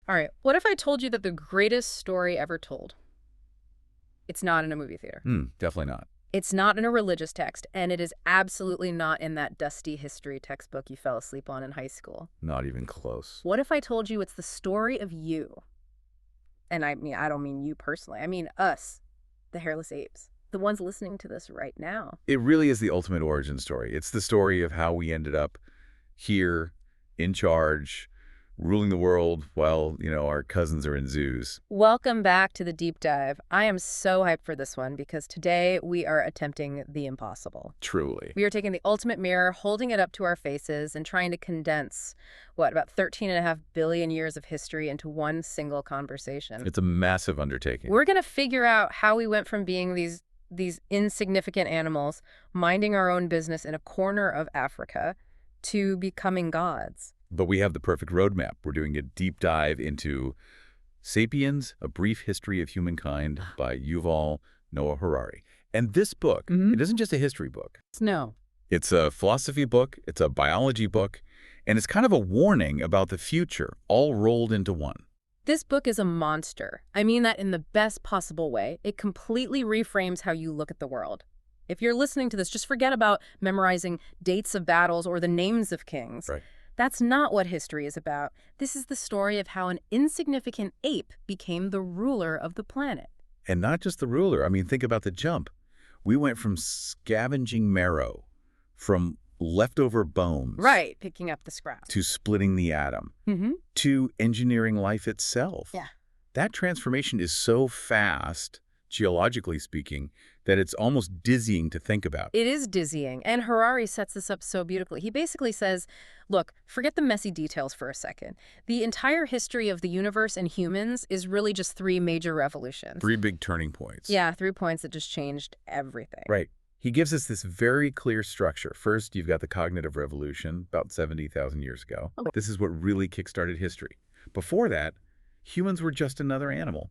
All right, what if I told you that the greatest story ever told? It's not in a movie theater. Definitely not. It's not in a religious text, and it is absolutely not in that dusty history textbook you fell asleep on in high school. Not even close. What if I told you it's the story of you? And I mean, I don't mean you personally. I mean us, the hairless apes, the ones listening to this right now. It really is the ultimate origin story. It's the story of how we ended up here, in charge, ruling the world while, our cousins are in zoos. Welcome back to the deep dive. I am so hyped for this one because today we are attempting the impossible. Truly. We are taking the ultimate mirror, holding it up to our faces, and trying to condense, about 13.5 billion years of history into one single conversation. It's a massive undertaking. We're going to figure out how we went from being these insignificant animals, minding our own business in a corner of Africa, to becoming gods. But we have the perfect roadmap. We're doing a deep dive into Sapiens, A Brief History of Humankind by Yuval Noah Harari. And this book, it isn't just a history book. No. It's a philosophy book, it's a biology book, and it's kind of a warning about the future, all rolled into one. This book is a monster. I mean that in the best possible way. It completely reframes how you look at the world. If you're listening to this, just forget about memorizing dates of battles or the names of kings. Right. That's not what history is about. This is the story of how an insignificant ape became the ruler of the planet. And not just the ruler. I mean, think about the jump. We went from scavenging marrow, from leftover bones. Right, picking up the scraps. To splitting the atom. To engineering life itself. Yeah. That transformation is so fast, geologically speaking, that it's almost dizzying to think about. It is dizzying, and Harari sets this up so beautifully. He basically says, look, forget the messy details for a second. The entire history of the universe and humans is really just 3 major revolutions. 3 big turning points. Yeah, 3 points that just changed everything. Right. He gives us this very clear structure. First, you've got the cognitive revolution, about 70,000 years ago. Okay. This is what really kickstarted history. Before that, humans were just another animal.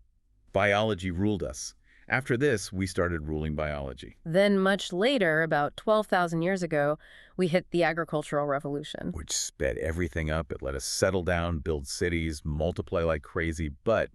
Biology ruled us. After this, we started ruling biology. Then much later, about 12,000 years ago, we hit the agricultural revolution. Which sped everything up. It let us settle down, build cities, multiply like crazy. But,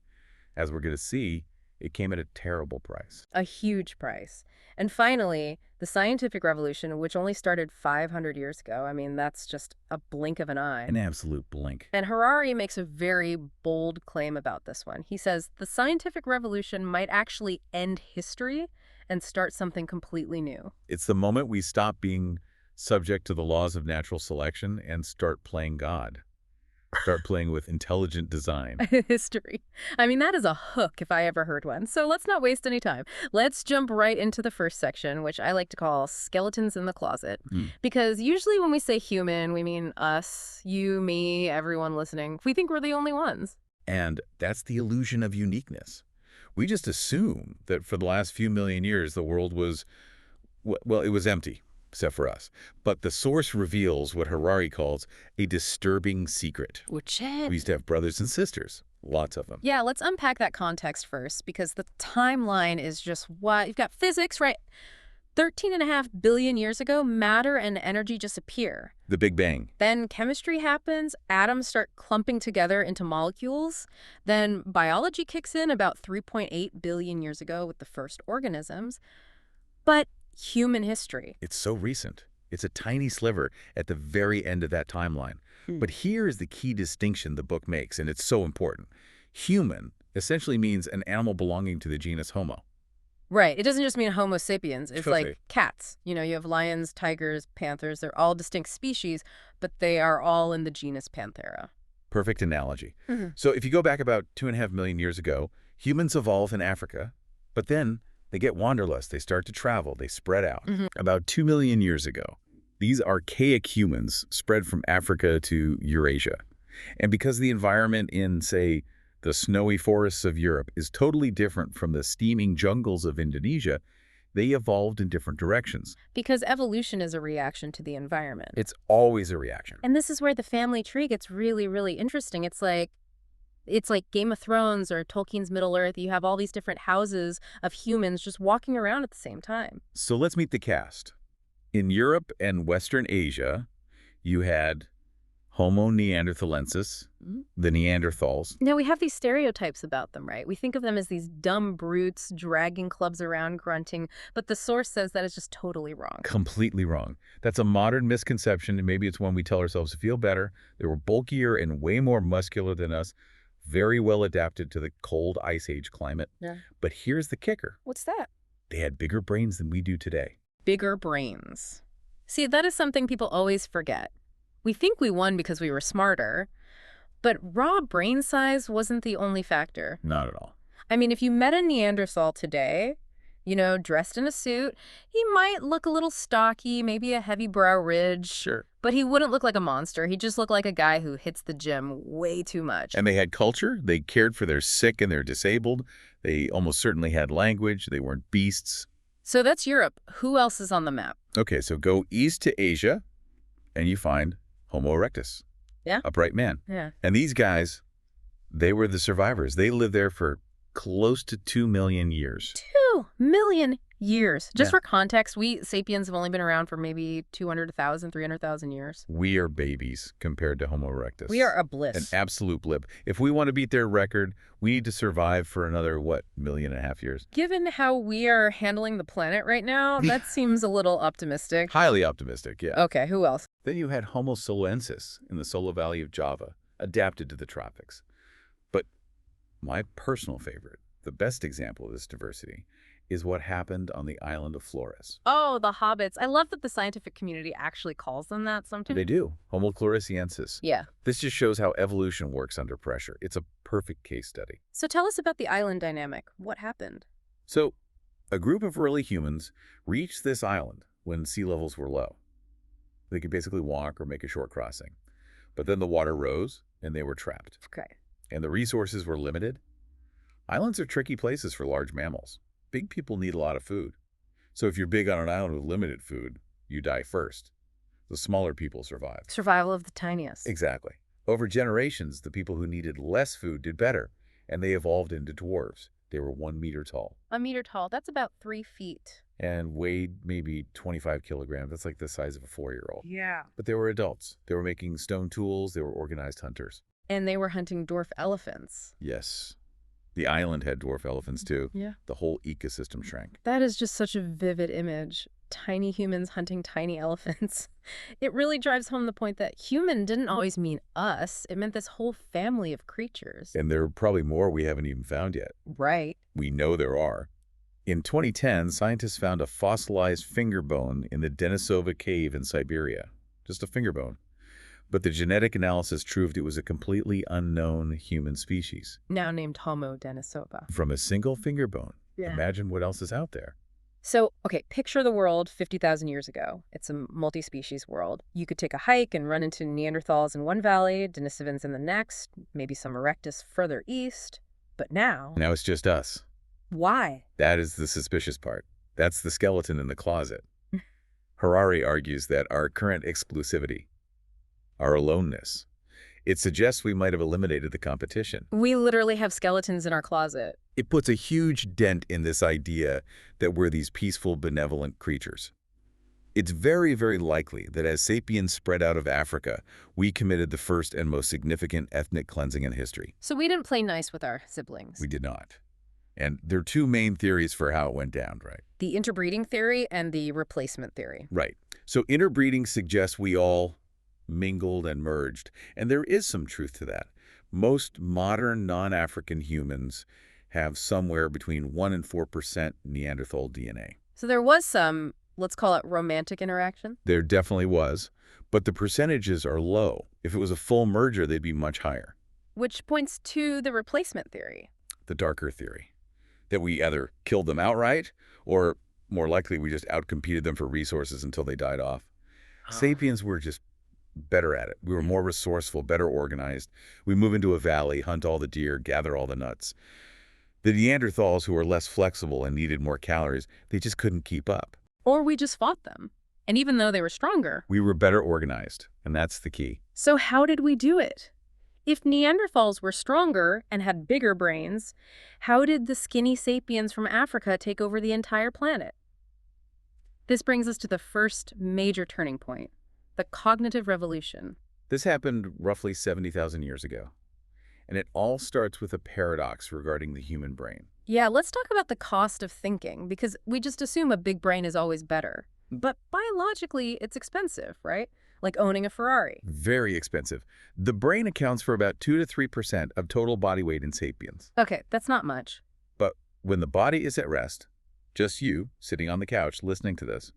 as we're going to see, it came at a terrible price. A huge price. And finally, the scientific revolution, which only started 500 years ago. I mean, that's just a blink of an eye. An absolute blink. And Harari makes a very bold claim about this one. He says the scientific revolution might actually end history and start something completely new. It's the moment we stop being subject to the laws of natural selection and start playing God. Start playing with intelligent design. History. I mean, that is a hook if I ever heard one. So let's not waste any time. Let's jump right into the first section, which I like to call skeletons in the closet. Because usually when we say human, we mean us, you, me, everyone listening. We think we're the only ones. And that's the illusion of uniqueness. We just assume that for the last few million years, the world was, well, it was empty. Except for us. But the source reveals what Harari calls a disturbing secret. We used to have brothers and sisters, lots of them. Yeah, let's unpack that context first, because the timeline is just what you've got physics, right? 13.5 billion years ago, matter and energy just appear. The Big Bang. Then chemistry happens, atoms start clumping together into molecules. Then biology kicks in about 3.8 billion years ago with the first organisms. But human history. It's so recent. It's a tiny sliver at the very end of that timeline. But here is the key distinction the book makes, and it's so important. Human essentially means an animal belonging to the genus Homo. Right. It doesn't just mean Homo sapiens. It's Totally. like cats. You have lions, tigers, panthers. They're all distinct species, but they are all in the genus Panthera. Perfect analogy. So if you go back about 2.5 million years ago, humans evolve in Africa, but then they get wanderlust. They start to travel. They spread out. About 2 million years ago, these archaic humans spread from Africa to Eurasia. And because the environment in, say, the snowy forests of Europe is totally different from the steaming jungles of Indonesia, they evolved in different directions. Because evolution is a reaction to the environment. It's always a reaction. And this is where the family tree gets really, really interesting. It's like Game of Thrones or Tolkien's Middle-earth. You have all these different houses of humans just walking around at the same time. So let's meet the cast. In Europe and Western Asia, you had Homo neanderthalensis, the Neanderthals. Now, we have these stereotypes about them, right? We think of them as these dumb brutes dragging clubs around, grunting, but the source says that is just totally wrong. Completely wrong. That's a modern misconception, and maybe it's one we tell ourselves to feel better. They were bulkier and way more muscular than us, very well adapted to the cold Ice Age climate. Yeah. But here's the kicker. What's that? They had bigger brains than we do today. Bigger brains. See, that is something people always forget. We think we won because we were smarter, but raw brain size wasn't the only factor. Not at all. I mean, if you met a Neanderthal today, you know, dressed in a suit, he might look a little stocky, maybe a heavy brow ridge. Sure. But he wouldn't look like a monster. He'd just look like a guy who hits the gym way too much. And they had culture. They cared for their sick and their disabled. They almost certainly had language. They weren't beasts. So that's Europe. Who else is on the map? Okay, so go east to Asia, and you find Homo erectus. Yeah. Upright man. Yeah. And these guys, they were the survivors. They lived there for close to 2 million years. 2 million years. Just Yeah. for context, we Sapiens have only been around for maybe 200,000, 300,000 years. We are babies compared to Homo erectus. We are a An bliss. absolute blip. If we want to beat their record, we need to survive for another, what, 1.5 million years? Given how we are handling the planet right now, that seems a little optimistic. Highly optimistic, yeah. Okay, who else? Then you had Homo soloensis in the Solo Valley of Java, adapted to the tropics. But my personal favorite, the best example of this diversity, is what happened on the island of Flores. Oh, the hobbits. I love that the scientific community actually calls them that sometimes. They do. Homo floresiensis. Yeah. This just shows how evolution works under pressure. It's a perfect case study. So tell us about the island dynamic. What happened? So, a group of early humans reached this island when sea levels were low. They could basically walk or make a short crossing. But then the water rose, and they were trapped. Okay. And the resources were limited. Islands are tricky places for large mammals. Big people need a lot of food. So if you're big on an island with limited food, you die first. The smaller people survive. Survival of the tiniest. Exactly. Over generations, the people who needed less food did better, and they evolved into dwarves. They were 1 meter tall A meter tall. That's about 3 feet. and weighed maybe 25 kilograms. That's like the size of a 4-year-old. Yeah. But they were adults. They were making stone tools. They were organized hunters. And they were hunting dwarf elephants. Yes. The island had dwarf elephants, too. Yeah. The whole ecosystem shrank. That is just such a vivid image. Tiny humans hunting tiny elephants. It really drives home the point that human didn't always mean us. It meant this whole family of creatures. And there are probably more we haven't even found yet. Right. We know there are. In 2010, scientists found a fossilized finger bone in the Denisova cave in Siberia. Just a finger bone. But the genetic analysis proved it was a completely unknown human species. Now named Homo denisova. From a single finger bone. Yeah. Imagine what else is out there. So, okay, picture the world 50,000 years ago. It's a multi-species world. You could take a hike and run into Neanderthals in one valley, Denisovans in the next, maybe some Erectus further east. But now... Now it's just us. Why? That is the suspicious part. That's the skeleton in the closet. Harari argues that our current exclusivity, our aloneness, it suggests we might have eliminated the competition. We literally have skeletons in our closet. It puts a huge dent in this idea that we're these peaceful, benevolent creatures. It's very, very likely that as sapiens spread out of Africa, we committed the first and most significant ethnic cleansing in history. So we didn't play nice with our siblings. We did not. And there are two main theories for how it went down, right? The interbreeding theory and the replacement theory. Right. So interbreeding suggests we all mingled and merged, and there is some truth to that. Most modern non-African humans have somewhere between 1% and 4% Neanderthal DNA. So there was some, let's call it romantic interaction. There definitely was, but the percentages are low. If it was a full merger, they'd be much higher. Which points to the replacement theory. The darker theory, that we either killed them outright, or more likely we just outcompeted them for resources until they died off. Sapiens were just better at it. We were more resourceful, better organized. We move into a valley, hunt all the deer, gather all the nuts. The Neanderthals, who were less flexible and needed more calories, they just couldn't keep up. Or we just fought them. And even though they were stronger. We were better organized, and that's the key. So how did we do it? If Neanderthals were stronger and had bigger brains, how did the skinny sapiens from Africa take over the entire planet? This brings us to the first major turning point, the cognitive revolution. This happened roughly 70,000 years ago. And it all starts with a paradox regarding the human brain. Yeah, let's talk about the cost of thinking, because we just assume a big brain is always better. But biologically, it's expensive, right? Like owning a Ferrari. Very expensive. The brain accounts for about 2 to 3% of total body weight in Sapiens. Okay, that's not much. But when the body is at rest, just you sitting on the couch listening to this,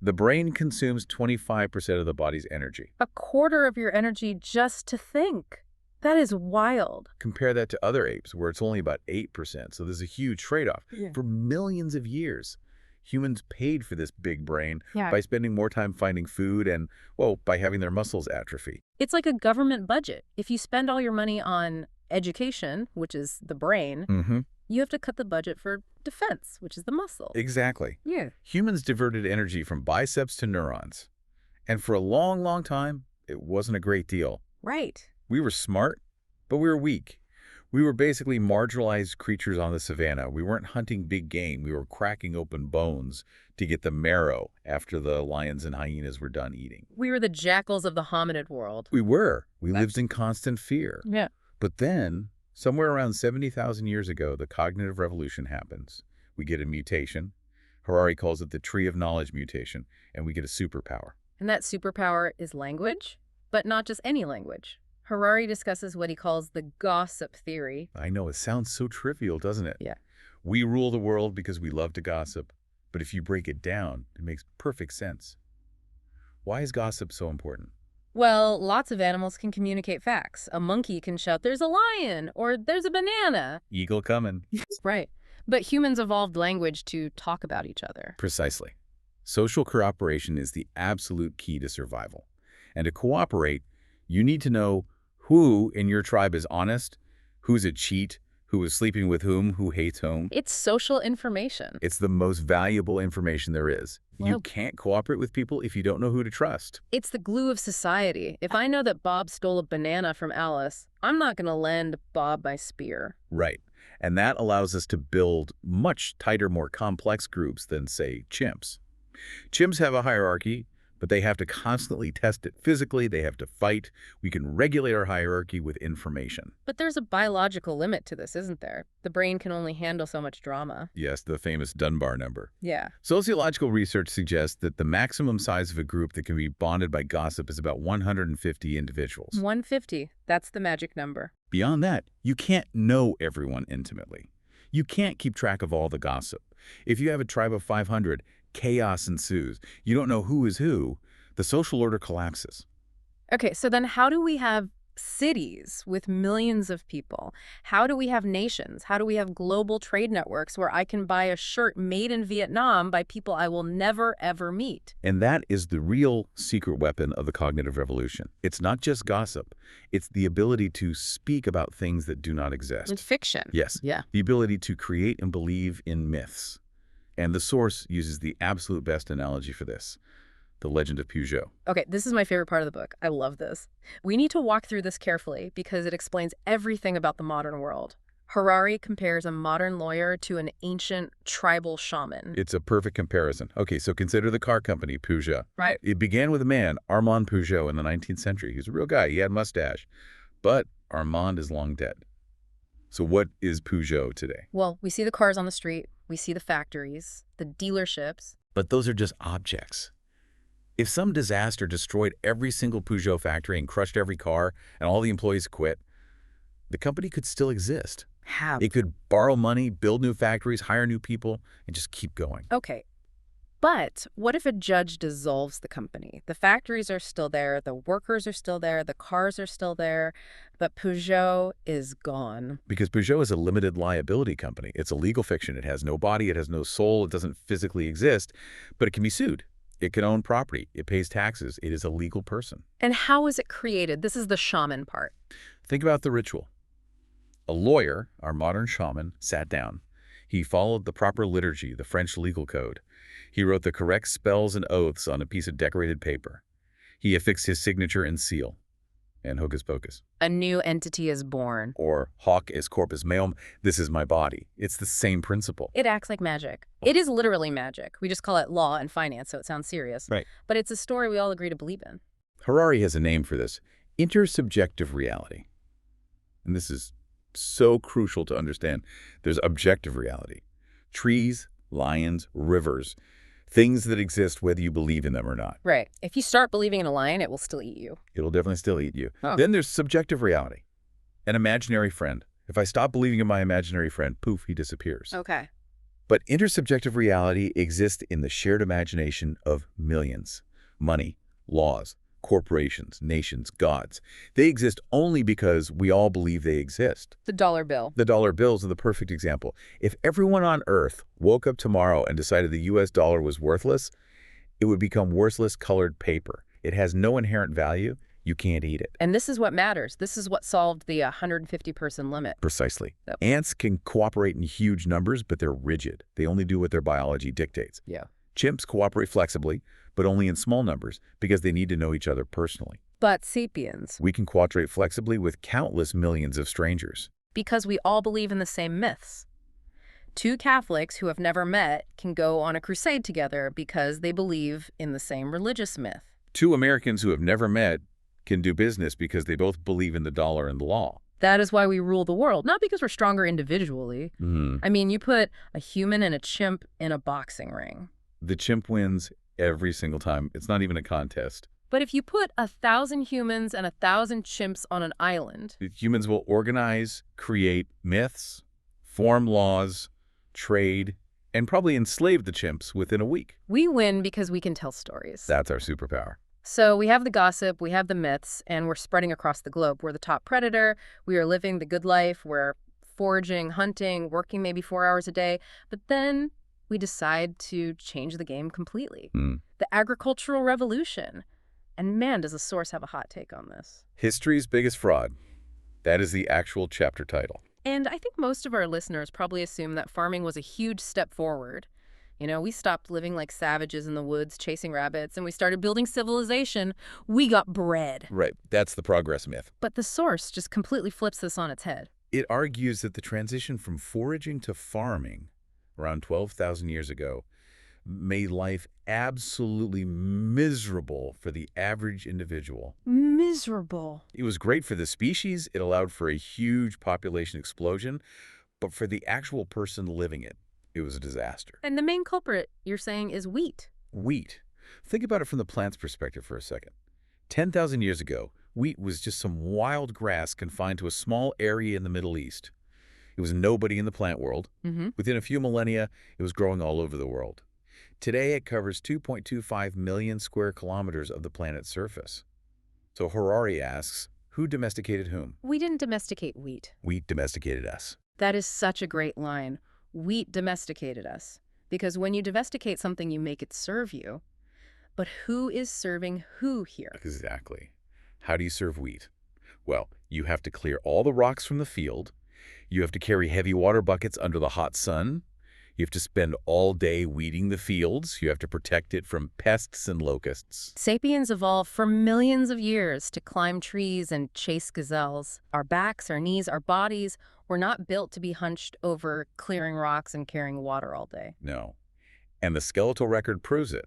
the brain consumes 25% of the body's energy. A quarter of your energy just to think. That is wild. Compare that to other apes, where it's only about 8%. So there's a huge trade-off. Yeah. For millions of years, humans paid for this big brain Yeah. by spending more time finding food and, well, by having their muscles atrophy. It's like a government budget. If you spend all your money on education, which is the brain, you have to cut the budget for defense, which is the muscle. Exactly. Yeah. Humans diverted energy from biceps to neurons. And for a long, long time, it wasn't a great deal. Right. We were smart, but we were weak. We were basically marginalized creatures on the savannah. We weren't hunting big game. We were cracking open bones to get the marrow after the lions and hyenas were done eating. We were the jackals of the hominid world. We were. We lived in constant fear. Yeah. But then, somewhere around 70,000 years ago, the cognitive revolution happens. We get a mutation. Harari calls it the tree of knowledge mutation, and we get a superpower. And that superpower is language, but not just any language. Harari discusses what he calls the gossip theory. I know, it sounds so trivial, doesn't it? Yeah. We rule the world because we love to gossip. But if you break it down, it makes perfect sense. Why is gossip so important? Well, lots of animals can communicate facts. A monkey can shout, "There's a lion," or "There's a banana." Eagle coming. Right. But humans evolved language to talk about each other. Precisely. Social cooperation is the absolute key to survival. And to cooperate, you need to know who in your tribe is honest, who's a cheat, who is sleeping with whom, who hates whom. It's social information. It's the most valuable information there is. You Well, can't cooperate with people if you don't know who to trust. it's the glue of society. If I know that Bob stole a banana from Alice, I'm not going to lend Bob my spear. Right. And that allows us to build much tighter, more complex groups than, say, chimps. Chimps have a hierarchy, but they have to constantly test it physically. They have to fight. We can regulate our hierarchy with information. But there's a biological limit to this, isn't there? The brain can only handle so much drama. Yes, the famous Dunbar number. Yeah. Sociological research suggests that the maximum size of a group that can be bonded by gossip is about 150 individuals. 150. That's the magic number. Beyond that, you can't know everyone intimately. You can't keep track of all the gossip. If you have a tribe of 500, chaos ensues. You don't know who is who. The social order collapses. Okay, so then how do we have cities with millions of people? How do we have nations? How do we have global trade networks where I can buy a shirt made in Vietnam by people I will never, ever meet? And that is the real secret weapon of the cognitive revolution. It's not just gossip. It's the ability to speak about things that do not exist. It's fiction. Yes. Yeah. The ability to create and believe in myths. And the source uses the absolute best analogy for this, the legend of Peugeot. Okay, this is my favorite part of the book. I love this. We need to walk through this carefully because it explains everything about the modern world. Harari compares a modern lawyer to an ancient tribal shaman. It's a perfect comparison. Okay, so consider the car company, Peugeot. Right. It began with a man, Armand Peugeot, in the 19th century. He was a real guy. He had a mustache. But Armand is long dead. So what is Peugeot today? Well, we see the cars on the street. We see the factories, the dealerships. But those are just objects. If some disaster destroyed every single Peugeot factory and crushed every car and all the employees quit, the company could still exist. How? It could borrow money, build new factories, hire new people, and just keep going. Okay. But what if a judge dissolves the company? The factories are still there, the workers are still there, the cars are still there, but Peugeot is gone. Because Peugeot is a limited liability company. It's a legal fiction. It has no body. It has no soul. It doesn't physically exist, but it can be sued. It can own property. It pays taxes. It is a legal person. And how is it created? This is the shaman part. Think about the ritual. A lawyer, our modern shaman, sat down. He followed the proper liturgy, the French legal code. He wrote the correct spells and oaths on a piece of decorated paper. He affixed his signature and seal. And hocus pocus. A new entity is born. Or hoc est corpus meum, this is my body. It's the same principle. It acts like magic. It is literally magic. We just call it law and finance, so it sounds serious. Right. But it's a story we all agree to believe in. Harari has a name for this. intersubjective reality. And this is so crucial to understand. There's objective reality. Trees, lions, rivers, things that exist whether you believe in them or not. Right. If you start believing in a lion, it will still eat you. It'll definitely still eat you. Oh. Then there's subjective reality. An imaginary friend. If I stop believing in my imaginary friend, poof, he disappears. Okay. But intersubjective reality exists in the shared imagination of millions. Money, laws, corporations, nations, gods. They exist only because we all believe they exist. The dollar bill. The dollar bills are the perfect example. If everyone on Earth woke up tomorrow and decided the US dollar was worthless, it would become worthless colored paper. It has no inherent value. You can't eat it. And this is what matters. This is what solved the 150-person limit. Precisely. Yep. Ants can cooperate in huge numbers, but they're rigid. They only do what their biology dictates. Yeah. Chimps cooperate flexibly, but only in small numbers because they need to know each other personally. But sapiens. We can cooperate flexibly with countless millions of strangers. Because we all believe in the same myths. Two Catholics who have never met can go on a crusade together because they believe in the same religious myth. Two Americans who have never met can do business because they both believe in the dollar and the law. That is why we rule the world, not because we're stronger individually. I mean, you put a human and a chimp in a boxing ring. The chimp wins every single time. It's not even a contest. But if you put 1,000 humans and 1,000 chimps on an island... Humans will organize, create myths, form laws, trade, and probably enslave the chimps within a week. We win because we can tell stories. That's our superpower. So we have the gossip, we have the myths, and we're spreading across the globe. We're the top predator. We are living the good life. We're foraging, hunting, working maybe 4 hours a day. But then we decide to change the game completely. The agricultural revolution. And man, does the source have a hot take on this. History's biggest fraud. That is the actual chapter title. And I think most of our listeners probably assume that farming was a huge step forward. You know, we stopped living like savages in the woods chasing rabbits, and we started building civilization. We got bread. Right. That's the progress myth. But the source just completely flips this on its head. It argues that the transition from foraging to farming around 12,000 years ago made life absolutely miserable for the average individual. Miserable. It was great for the species. It allowed for a huge population explosion. But for the actual person living it, it was a disaster. And the main culprit, you're saying, is wheat. Wheat. Think about it from the plant's perspective for a second. 10,000 years ago, wheat was just some wild grass confined to a small area in the Middle East. It was nobody in the plant world. Within a few millennia, it was growing all over the world. Today, it covers 2.25 million square kilometers of the planet's surface. So Harari asks, who domesticated whom? We didn't domesticate wheat. Wheat domesticated us. That is such a great line. Wheat domesticated us. Because when you domesticate something, you make it serve you. But who is serving who here? Exactly. How do you serve wheat? Well, you have to clear all the rocks from the field. You have to carry heavy water buckets under the hot sun. You have to spend all day weeding the fields. You have to protect it from pests and locusts. Sapiens evolved for millions of years to climb trees and chase gazelles. Our backs, our knees, our bodies were not built to be hunched over clearing rocks and carrying water all day. No. And the skeletal record proves it.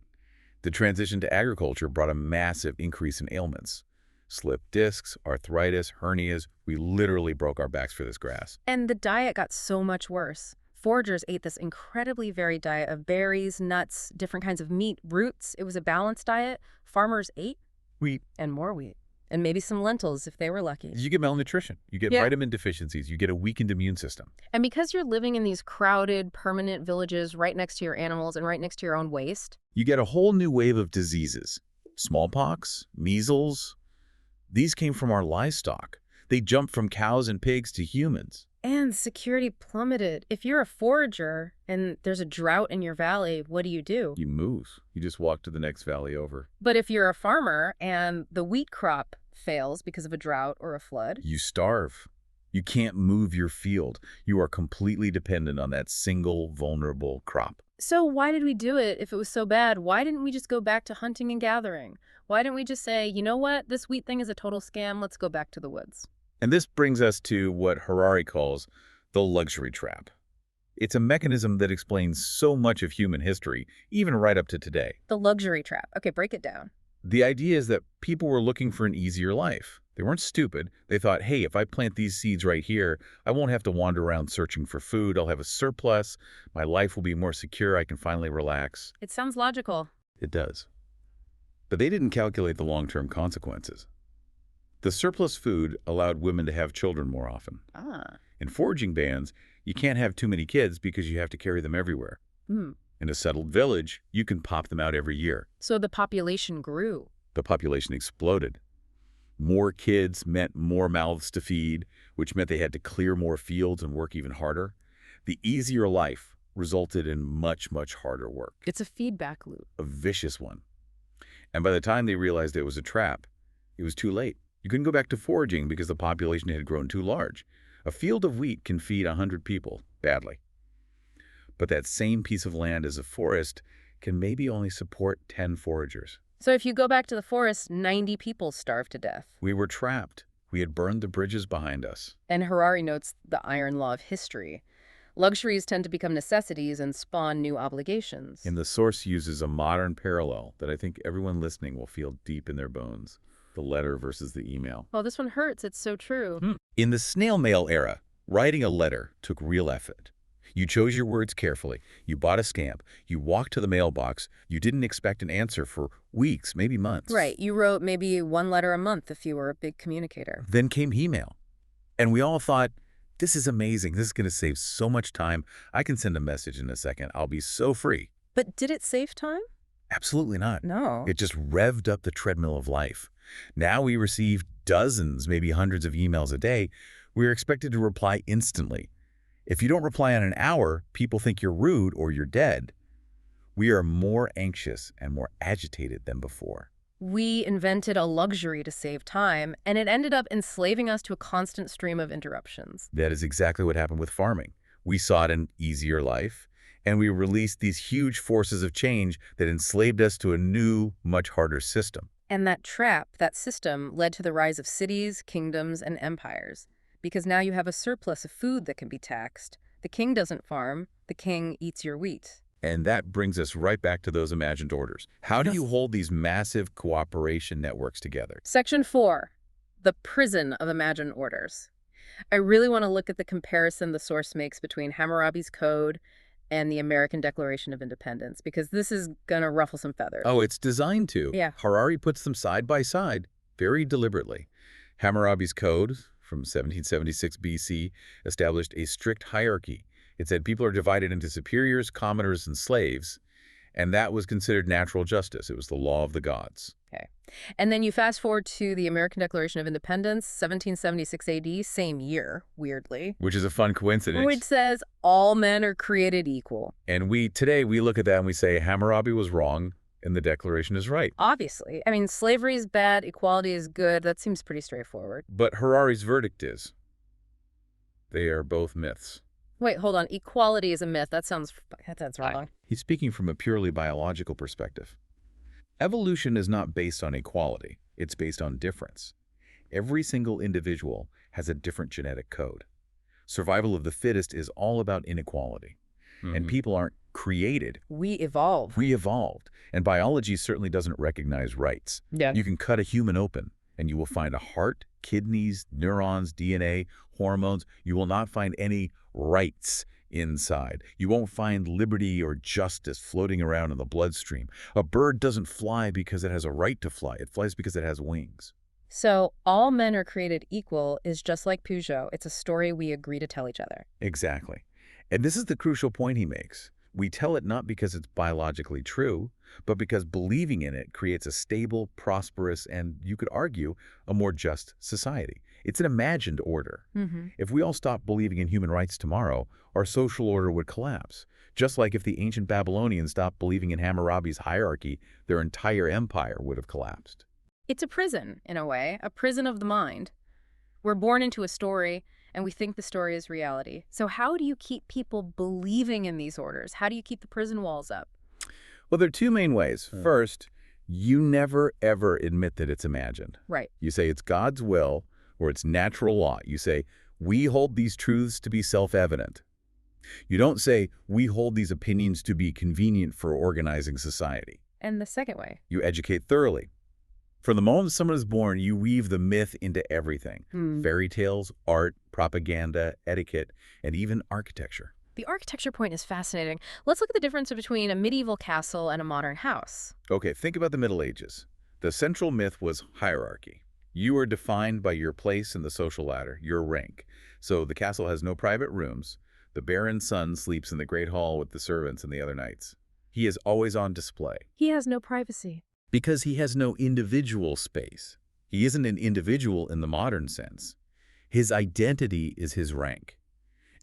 The transition to agriculture brought a massive increase in ailments. Slipped discs, arthritis, hernias. We literally broke our backs for this grass. And the diet got so much worse. Foragers ate this incredibly varied diet of berries, nuts, different kinds of meat, roots. It was a balanced diet. Farmers ate Wheat. and more wheat. And maybe some lentils if they were lucky. You get malnutrition. You get vitamin deficiencies. You get a weakened immune system. And because you're living in these crowded, permanent villages right next to your animals and right next to your own waste. You get a whole new wave of diseases. Smallpox, measles. These came from our livestock. They jumped from cows and pigs to humans. And security plummeted. If you're a forager and there's a drought in your valley, what do? You move. You just walk to the next valley over. But if you're a farmer and the wheat crop fails because of a drought or a flood, you starve. You can't move your field. You are completely dependent on that single vulnerable crop. So why did we do it if it was so bad? Why didn't we just go back to hunting and gathering? Why didn't we just say, you know what, this wheat thing is a total scam, let's go back to the woods? And this brings us to what Harari calls the luxury trap. It's a mechanism that explains so much of human history, even right up to today. The luxury trap. Okay, break it down. The idea is that people were looking for an easier life. They weren't stupid. They thought, hey, if I plant these seeds right here, I won't have to wander around searching for food. I'll have a surplus. My life will be more secure. I can finally relax. It sounds logical. It does. But they didn't calculate the long-term consequences. The surplus food allowed women to have children more often. In foraging bands, you can't have too many kids because you have to carry them everywhere. In a settled village, you can pop them out every year. So the population grew. The population exploded. More kids meant more mouths to feed, which meant they had to clear more fields and work even harder. The easier life resulted in much, much harder work. It's a feedback loop. A vicious one. And by the time they realized it was a trap, it was too late. You couldn't go back to foraging because the population had grown too large. A field of wheat can feed 100 people, badly. But that same piece of land as a forest can maybe only support 10 foragers. So if you go back to the forest, 90 people starved to death. We were trapped. We had burned the bridges behind us. And Harari notes the iron law of history. Luxuries tend to become necessities and spawn new obligations. And the source uses a modern parallel that I think everyone listening will feel deep in their bones. The letter versus the email. Well, this one hurts. It's so true. In the snail mail era, writing a letter took real effort. You chose your words carefully. You bought a stamp. You walked to the mailbox. You didn't expect an answer for weeks, maybe months. Right. You wrote maybe one letter a month if you were a big communicator. Then came email. And we all thought, this is amazing. This is going to save so much time. I can send a message in a second. I'll be so free. But did it save time? Absolutely not. No. It just revved up the treadmill of life. Now we receive dozens, maybe hundreds of emails a day. We're expected to reply instantly. If you don't reply in an hour, people think you're rude or you're dead. We are more anxious and more agitated than before. We invented a luxury to save time, and it ended up enslaving us to a constant stream of interruptions. That is exactly what happened with farming. We sought an easier life, and we released these huge forces of change that enslaved us to a new, much harder system. And that trap, that system, led to the rise of cities, kingdoms, and empires. Because now you have a surplus of food that can be taxed. The king doesn't farm, the king eats your wheat. And that brings us right back to those imagined orders. How do you hold these massive cooperation networks together? Section 4, the prison of imagined orders. I really want to look at the comparison the source makes between Hammurabi's Code and the American Declaration of Independence, because this is going to ruffle some feathers. Oh, it's designed to. Yeah. Harari puts them side by side, very deliberately. Hammurabi's Code from 1776 BC established a strict hierarchy. It said people are divided into superiors, commoners, and slaves, and that was considered natural justice. It was the law of the gods. Okay. And then you fast forward to the American Declaration of Independence, 1776 AD, same year, weirdly. Which is a fun coincidence. Which says all men are created equal. And today we look at that and we say Hammurabi was wrong and the Declaration is right. Obviously. I mean, slavery is bad, equality is good. That seems pretty straightforward. But Harari's verdict is they are both myths. Wait, hold on. Equality is a myth. That sounds wrong. He's speaking from a purely biological perspective. Evolution is not based on equality. It's based on difference. Every single individual has a different genetic code. Survival of the fittest is all about inequality. And people aren't created. We evolve. We evolved. And biology certainly doesn't recognize rights. Yeah. You can cut a human open, and you will find a heart, kidneys, neurons, DNA, hormones. You will not find any rights inside. You won't find liberty or justice floating around in the bloodstream. A bird doesn't fly because it has a right to fly. It flies because it has wings. So all men are created equal is just like Peugeot. It's a story we agree to tell each other. Exactly. And this is the crucial point he makes. We tell it not because it's biologically true, but because believing in it creates a stable, prosperous, and, you could argue, a more just society. It's an imagined order. If we all stopped believing in human rights tomorrow, our social order would collapse. Just like if the ancient Babylonians stopped believing in Hammurabi's hierarchy, their entire empire would have collapsed. It's a prison, in a way, a prison of the mind. We're born into a story, and we think the story is reality. So how do you keep people believing in these orders? How do you keep the prison walls up? Well, there are two main ways. First, you never, ever admit that it's imagined. Right. You say it's God's will or it's natural law. You say, we hold these truths to be self-evident. You don't say, we hold these opinions to be convenient for organizing society. And the second way? You educate thoroughly. From the moment someone is born, you weave the myth into everything. Fairy tales, art, propaganda, etiquette, and even architecture. The architecture point is fascinating. Let's look at the difference between a medieval castle and a modern house. Okay, think about the Middle Ages. The central myth was hierarchy. You are defined by your place in the social ladder, your rank. So the castle has no private rooms. The baron's son sleeps in the great hall with the servants and the other knights. He is always on display. He has no privacy. Because he has no individual space. He isn't an individual in the modern sense. His identity is his rank.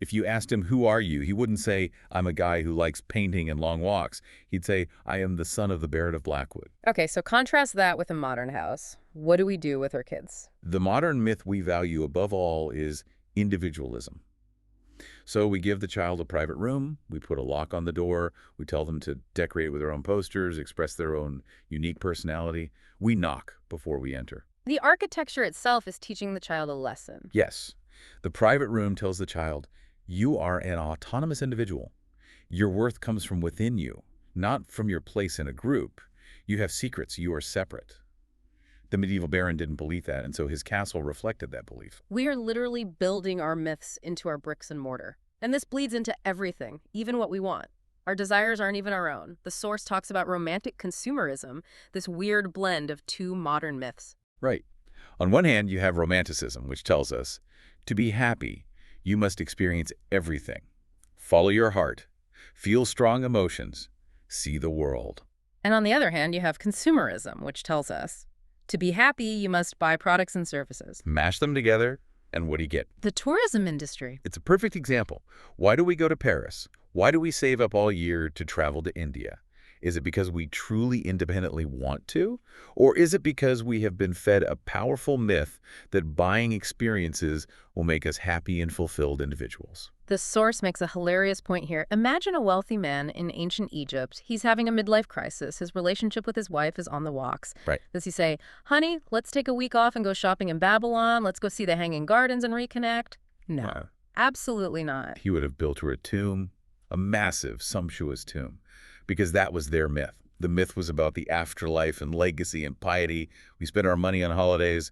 If you asked him, "Who are you?" he wouldn't say, "I'm a guy who likes painting and long walks." He'd say, "I am the son of the Baron of Blackwood." Okay, so contrast that with a modern house. What do we do with our kids? The modern myth we value above all is individualism. So we give the child a private room, we put a lock on the door, we tell them to decorate it with their own posters, express their own unique personality. We knock before we enter. The architecture itself is teaching the child a lesson. Yes, the private room tells the child, you are an autonomous individual. Your worth comes from within you, not from your place in a group. You have secrets, you are separate. The medieval baron didn't believe that, and so his castle reflected that belief. We are literally building our myths into our bricks and mortar. And this bleeds into everything, even what we want. Our desires aren't even our own. The source talks about romantic consumerism, this weird blend of two modern myths. Right. On one hand, you have romanticism, which tells us, to be happy, you must experience everything. Follow your heart. Feel strong emotions. See the world. And on the other hand, you have consumerism, which tells us, to be happy, you must buy products and services. Mash them together, and what do you get? The tourism industry. It's a perfect example. Why do we go to Paris? Why do we save up all year to travel to India? Is it because we truly independently want to? Or is it because we have been fed a powerful myth that buying experiences will make us happy and fulfilled individuals? The source makes a hilarious point here. Imagine a wealthy man in ancient Egypt. He's having a midlife crisis. His relationship with his wife is on the rocks. Right. Does he say, honey, let's take a week off and go shopping in Babylon. Let's go see the Hanging Gardens and reconnect? No, absolutely not. He would have built her a tomb, a massive, sumptuous tomb, because that was their myth. The myth was about the afterlife and legacy and piety. We spend our money on holidays.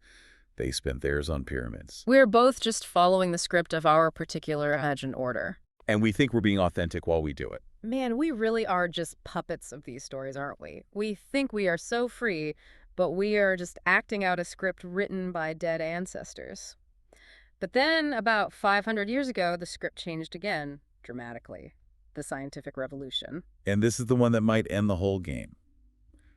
They spent theirs on pyramids. We're both just following the script of our particular imagined order. And we think we're being authentic while we do it. Man, we really are just puppets of these stories, aren't we? We think we are so free, but we are just acting out a script written by dead ancestors. But then, about 500 years ago, the script changed again, dramatically. The scientific revolution. And this is the one that might end the whole game.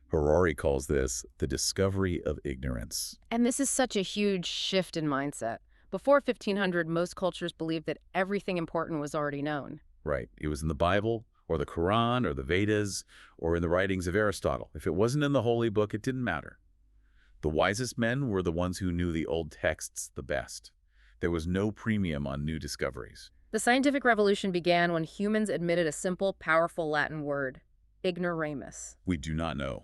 Harari calls this the discovery of ignorance. And this is such a huge shift in mindset. Before 1500, most cultures believed that everything important was already known. Right. It was in the Bible, or the Quran, or the Vedas, or in the writings of Aristotle. If it wasn't in the holy book, it didn't matter. The wisest men were the ones who knew the old texts the best. There was no premium on new discoveries. The scientific revolution began when humans admitted a simple, powerful Latin word, ignoramus. We do not know.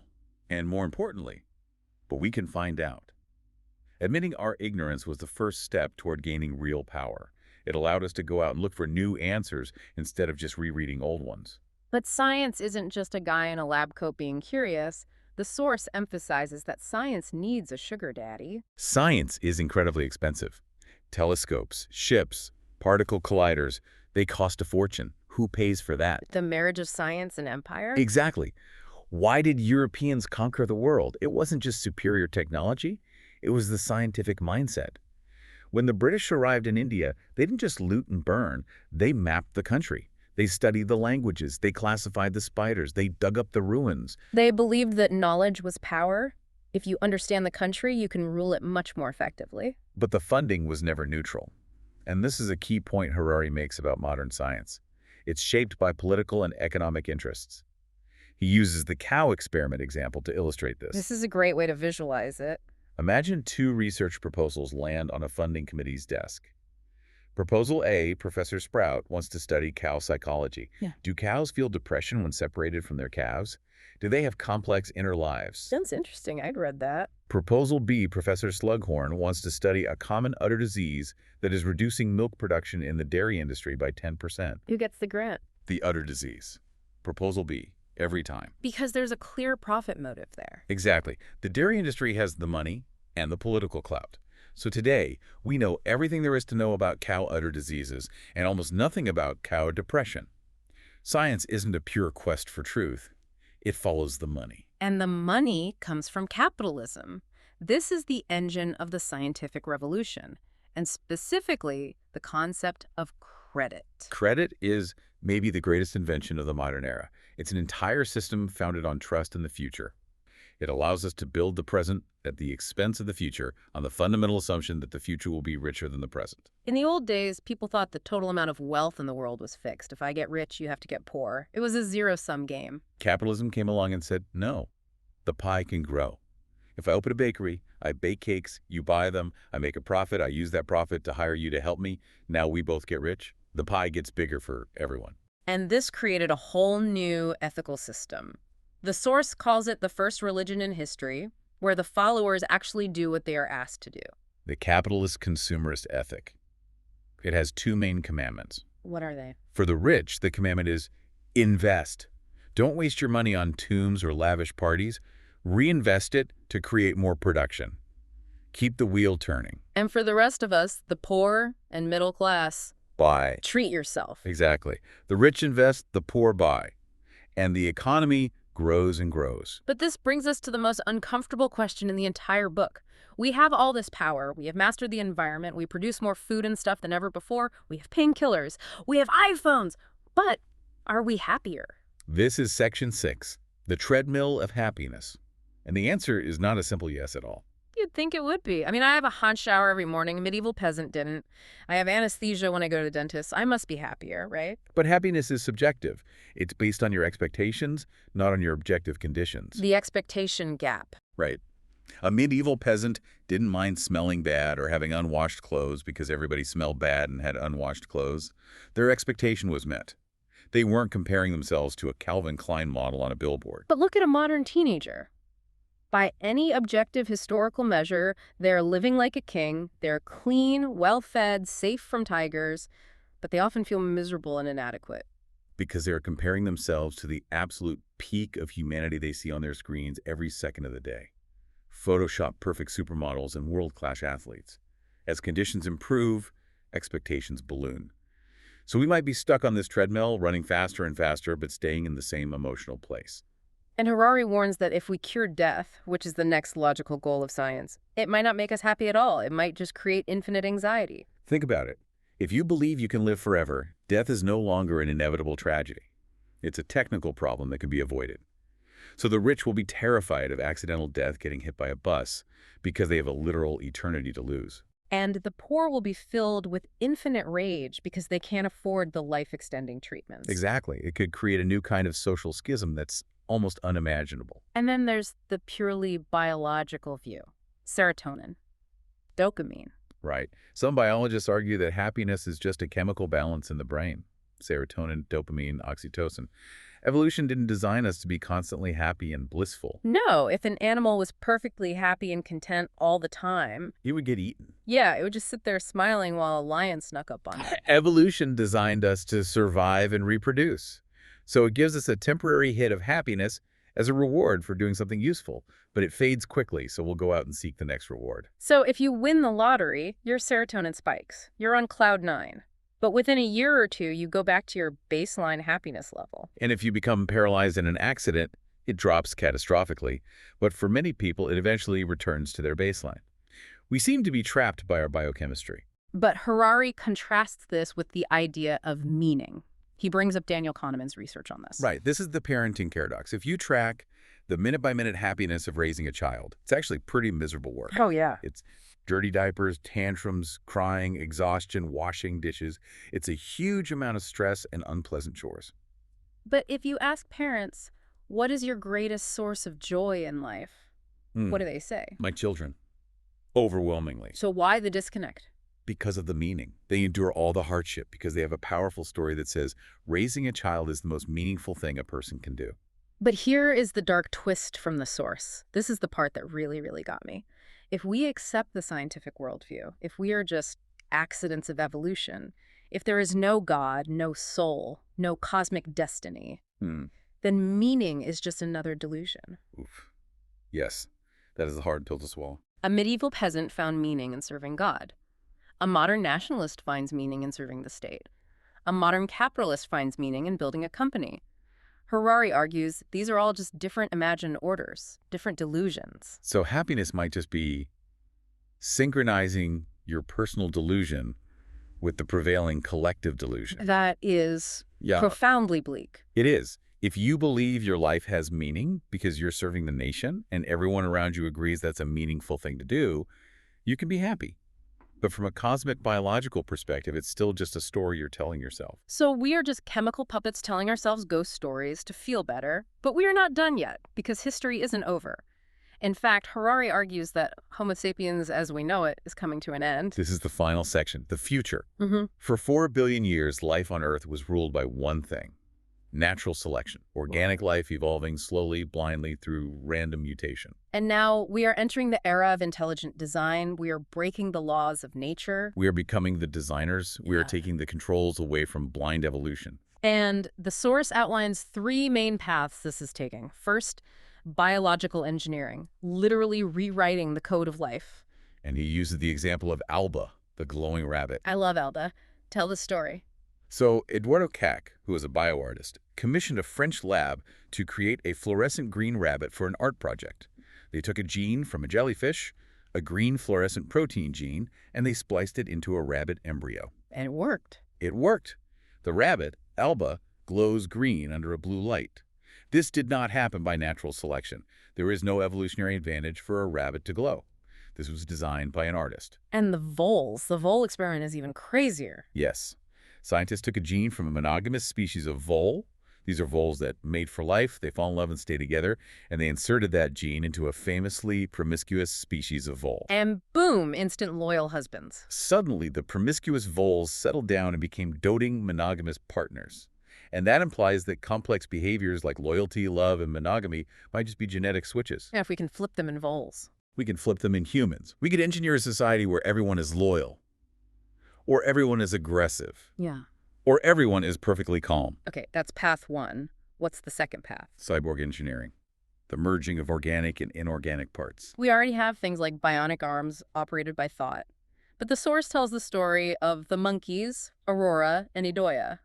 And more importantly, but we can find out. Admitting our ignorance was the first step toward gaining real power. It allowed us to go out and look for new answers instead of just rereading old ones. But science isn't just a guy in a lab coat being curious. The source emphasizes that science needs a sugar daddy. Science is incredibly expensive. Telescopes, ships, particle colliders, they cost a fortune. Who pays for that? The marriage of science and empire? Exactly. Why did Europeans conquer the world? It wasn't just superior technology. It was the scientific mindset. When the British arrived in India, they didn't just loot and burn. They mapped the country. They studied the languages. They classified the spiders. They dug up the ruins. They believed that knowledge was power. If you understand the country, you can rule it much more effectively. But the funding was never neutral. And this is a key point Harari makes about modern science. It's shaped by political and economic interests. He uses the cow experiment example to illustrate this. This is a great way to visualize it. Imagine two research proposals land on a funding committee's desk. Proposal A, Professor Sprout wants to study cow psychology. Do cows feel depression when separated from their calves? Do they have complex inner lives? Sounds interesting. I'd read that. Proposal B, Professor Slughorn wants to study a common udder disease that is reducing milk production in the dairy industry by 10%. Who gets the grant? The udder disease. Proposal B. every time. Because there's a clear profit motive there. Exactly. The dairy industry has the money and the political clout. So today, we know everything there is to know about cow udder diseases and almost nothing about cow depression. Science isn't a pure quest for truth. It follows the money. And the money comes from capitalism. This is the engine of the scientific revolution, and specifically the concept of credit. Credit is maybe the greatest invention of the modern era. It's an entire system founded on trust in the future. It allows us to build the present at the expense of the future on the fundamental assumption that the future will be richer than the present. In the old days, people thought the total amount of wealth in the world was fixed. If I get rich, you have to get poor. It was a zero-sum game. Capitalism came along and said, no, the pie can grow. If I open a bakery, I bake cakes, you buy them, I make a profit, I use that profit to hire you to help me, now we both get rich. The pie gets bigger for everyone. And this created a whole new ethical system. The source calls it the first religion in history, where the followers actually do what they are asked to do. The capitalist consumerist ethic. It has two main commandments. What are they? For the rich, the commandment is invest. Don't waste your money on tombs or lavish parties. Reinvest it to create more production. Keep the wheel turning. And for the rest of us, the poor and middle class, Buy. treat yourself. Exactly. The rich invest, the poor buy. And the economy grows and grows. But this brings us to the most uncomfortable question in the entire book. We have all this power. We have mastered the environment. We produce more food and stuff than ever before. We have painkillers. We have iPhones. But are we happier? This is section 6, the treadmill of happiness. And the answer is not a simple yes at all. You'd think it would be. I mean, I have a hot shower every morning. A medieval peasant didn't. I have anesthesia when I go to the dentist. I must be happier, right? But happiness is subjective. It's based on your expectations, not on your objective conditions. The expectation gap. Right. A medieval peasant didn't mind smelling bad or having unwashed clothes because everybody smelled bad and had unwashed clothes. Their expectation was met. They weren't comparing themselves to a Calvin Klein model on a billboard. But look at a modern teenager. By any objective historical measure, they're living like a king, they're clean, well-fed, safe from tigers, but they often feel miserable and inadequate. Because they're comparing themselves to the absolute peak of humanity they see on their screens every second of the day. Photoshop perfect supermodels and world-class athletes. As conditions improve, expectations balloon. So we might be stuck on this treadmill, running faster and faster, but staying in the same emotional place. And Harari warns that if we cure death, which is the next logical goal of science, it might not make us happy at all. It might just create infinite anxiety. Think about it. If you believe you can live forever, death is no longer an inevitable tragedy. It's a technical problem that can be avoided. So the rich will be terrified of accidental death getting hit by a bus because they have a literal eternity to lose. And the poor will be filled with infinite rage because they can't afford the life-extending treatments. Exactly. It could create a new kind of social schism that's almost unimaginable. And then there's the purely biological view. Serotonin. Dopamine. Right. Some biologists argue that happiness is just a chemical balance in the brain. Serotonin, dopamine, oxytocin. Evolution didn't design us to be constantly happy and blissful. No, if an animal was perfectly happy and content all the time, It would get eaten. yeah, it would just sit there smiling while a lion snuck up on it. Evolution designed us to survive and reproduce. So it gives us a temporary hit of happiness as a reward for doing something useful, but it fades quickly, so we'll go out and seek the next reward. So if you win the lottery, your serotonin spikes. You're on cloud 9. But within a year or two, you go back to your baseline happiness level. And if you become paralyzed in an accident, it drops catastrophically. But for many people, it eventually returns to their baseline. We seem to be trapped by our biochemistry. But Harari contrasts this with the idea of meaning. He brings up Daniel Kahneman's research on this. Right. This is the parenting paradox. If you track the minute-by-minute happiness of raising a child, it's actually pretty miserable work. Oh, yeah. It's dirty diapers, tantrums, crying, exhaustion, washing dishes. It's a huge amount of stress and unpleasant chores. But if you ask parents, what is your greatest source of joy in life? What do they say? My children. Overwhelmingly. So why the disconnect? Because of the meaning. They endure all the hardship because they have a powerful story that says raising a child is the most meaningful thing a person can do. But here is the dark twist from the source. This is the part that really, really got me. If we accept the scientific worldview, if we are just accidents of evolution, if there is no God, no soul, no cosmic destiny, then meaning is just another delusion. Oof. Yes, that is a hard pill to swallow. A medieval peasant found meaning in serving God. A modern nationalist finds meaning in serving the state. A modern capitalist finds meaning in building a company. Harari argues these are all just different imagined orders, different delusions. So happiness might just be synchronizing your personal delusion with the prevailing collective delusion. That is profoundly bleak. It is. If you believe your life has meaning because you're serving the nation and everyone around you agrees that's a meaningful thing to do, you can be happy. But from a cosmic biological perspective, it's still just a story you're telling yourself. So we are just chemical puppets telling ourselves ghost stories to feel better, but we are not done yet because history isn't over. In fact, Harari argues that Homo sapiens as we know it is coming to an end. This is the final section, the future. For 4 billion years, life on Earth was ruled by one thing: natural selection, organic life evolving slowly, blindly through random mutation. And now we are entering the era of intelligent design. We are breaking the laws of nature. We are becoming the designers. We are taking the controls away from blind evolution. And the source outlines 3 main paths this is taking. First, biological engineering, literally rewriting the code of life. And he uses the example of Alba, the glowing rabbit. I love Alba. Tell the story. So Eduardo Cac, who is a bioartist, commissioned a French lab to create a fluorescent green rabbit for an art project. They took a gene from a jellyfish, a green fluorescent protein gene, and they spliced it into a rabbit embryo. And it worked. It worked. The rabbit, Alba, glows green under a blue light. This did not happen by natural selection. There is no evolutionary advantage for a rabbit to glow. This was designed by an artist. And the vole experiment is even crazier. Yes. Scientists took a gene from a monogamous species of vole. These are voles that mate for life, they fall in love and stay together, and they inserted that gene into a famously promiscuous species of vole. And boom, instant loyal husbands. Suddenly, the promiscuous voles settled down and became doting monogamous partners. And that implies that complex behaviors like loyalty, love, and monogamy might just be genetic switches. Yeah, if we can flip them in voles. We can flip them in humans. We could engineer a society where everyone is loyal, or everyone is aggressive. Yeah. Or everyone is perfectly calm. Okay, that's path 1. What's the second path? Cyborg engineering, the merging of organic and inorganic parts. We already have things like bionic arms operated by thought. But the source tells the story of the monkeys, Aurora, and Idoia.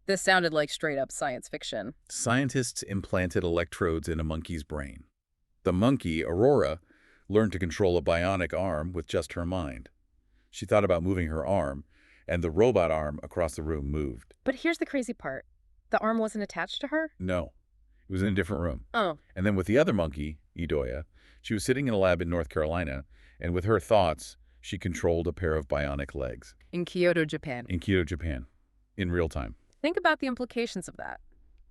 This sounded like straight-up science fiction. Scientists implanted electrodes in a monkey's brain. The monkey, Aurora, learned to control a bionic arm with just her mind. She thought about moving her arm, and the robot arm across the room moved. But here's the crazy part. The arm wasn't attached to her? No. It was in a different room. Oh. And then with the other monkey, Idoia, she was sitting in a lab in North Carolina, and with her thoughts, she controlled a pair of bionic legs. In Kyoto, Japan. In Kyoto, Japan. In real time. Think about the implications of that.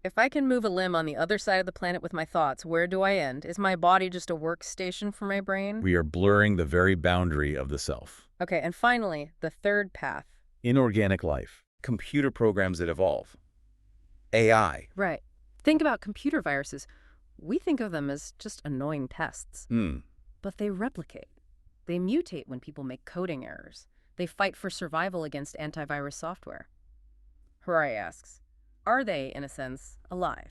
If I can move a limb on the other side of the planet with my thoughts, where do I end? Is my body just a workstation for my brain? We are blurring the very boundary of the self. Okay, and finally, the third path. Inorganic life. Computer programs that evolve. AI. Right. Think about computer viruses. We think of them as just annoying pests. But they replicate. They mutate when people make coding errors. They fight for survival against antivirus software. Harari asks, are they, in a sense, alive?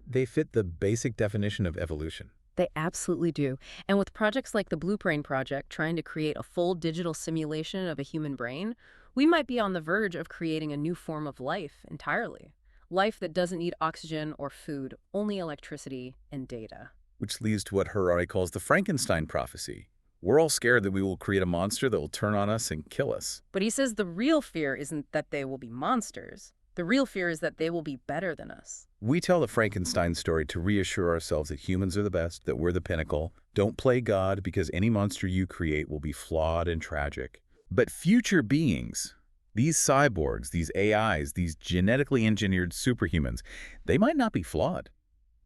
They fit the basic definition of evolution. They absolutely do. And with projects like the Blue Brain Project trying to create a full digital simulation of a human brain, we might be on the verge of creating a new form of life entirely. Life that doesn't need oxygen or food, only electricity and data. Which leads to what Harari calls the Frankenstein prophecy. We're all scared that we will create a monster that will turn on us and kill us. But he says the real fear isn't that they will be monsters. The real fear is that they will be better than us. We tell the Frankenstein story to reassure ourselves that humans are the best, that we're the pinnacle. Don't play God, because any monster you create will be flawed and tragic. But future beings, these cyborgs, these AIs, these genetically engineered superhumans, they might not be flawed.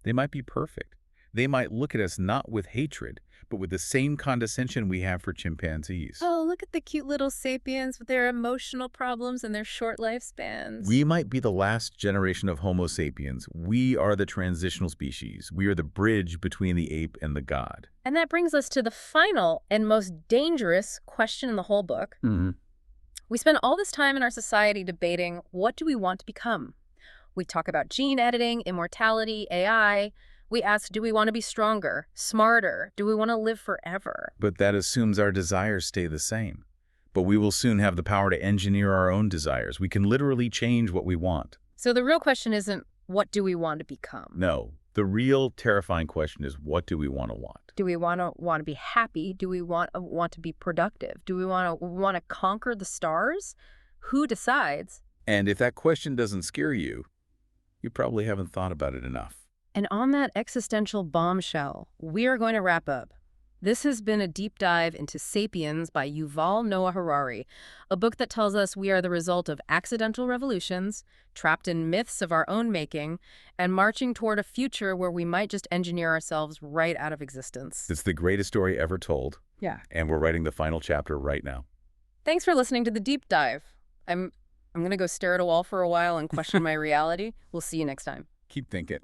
They might be perfect. They might look at us not with hatred, but with the same condescension we have for chimpanzees. Oh, look at the cute little sapiens with their emotional problems and their short lifespans. We might be the last generation of Homo sapiens. We are the transitional species. We are the bridge between the ape and the god. And that brings us to the final and most dangerous question in the whole book. We spend all this time in our society debating, what do we want to become? We talk about gene editing, immortality, AI. We ask, do we want to be stronger, smarter? Do we want to live forever? But that assumes our desires stay the same. But we will soon have the power to engineer our own desires. We can literally change what we want. So the real question isn't, what do we want to become? No. The real terrifying question is, what do we want to want? Do we want to be happy? Do we want to be productive? Do we want to conquer the stars? Who decides? And if that question doesn't scare you, you probably haven't thought about it enough. And on that existential bombshell, we are going to wrap up. This has been a deep dive into Sapiens by Yuval Noah Harari, a book that tells us we are the result of accidental revolutions, trapped in myths of our own making, and marching toward a future where we might just engineer ourselves right out of existence. It's the greatest story ever told. Yeah. And we're writing the final chapter right now. Thanks for listening to the deep dive. I'm going to go stare at a wall for a while and question my reality. We'll see you next time. Keep thinking.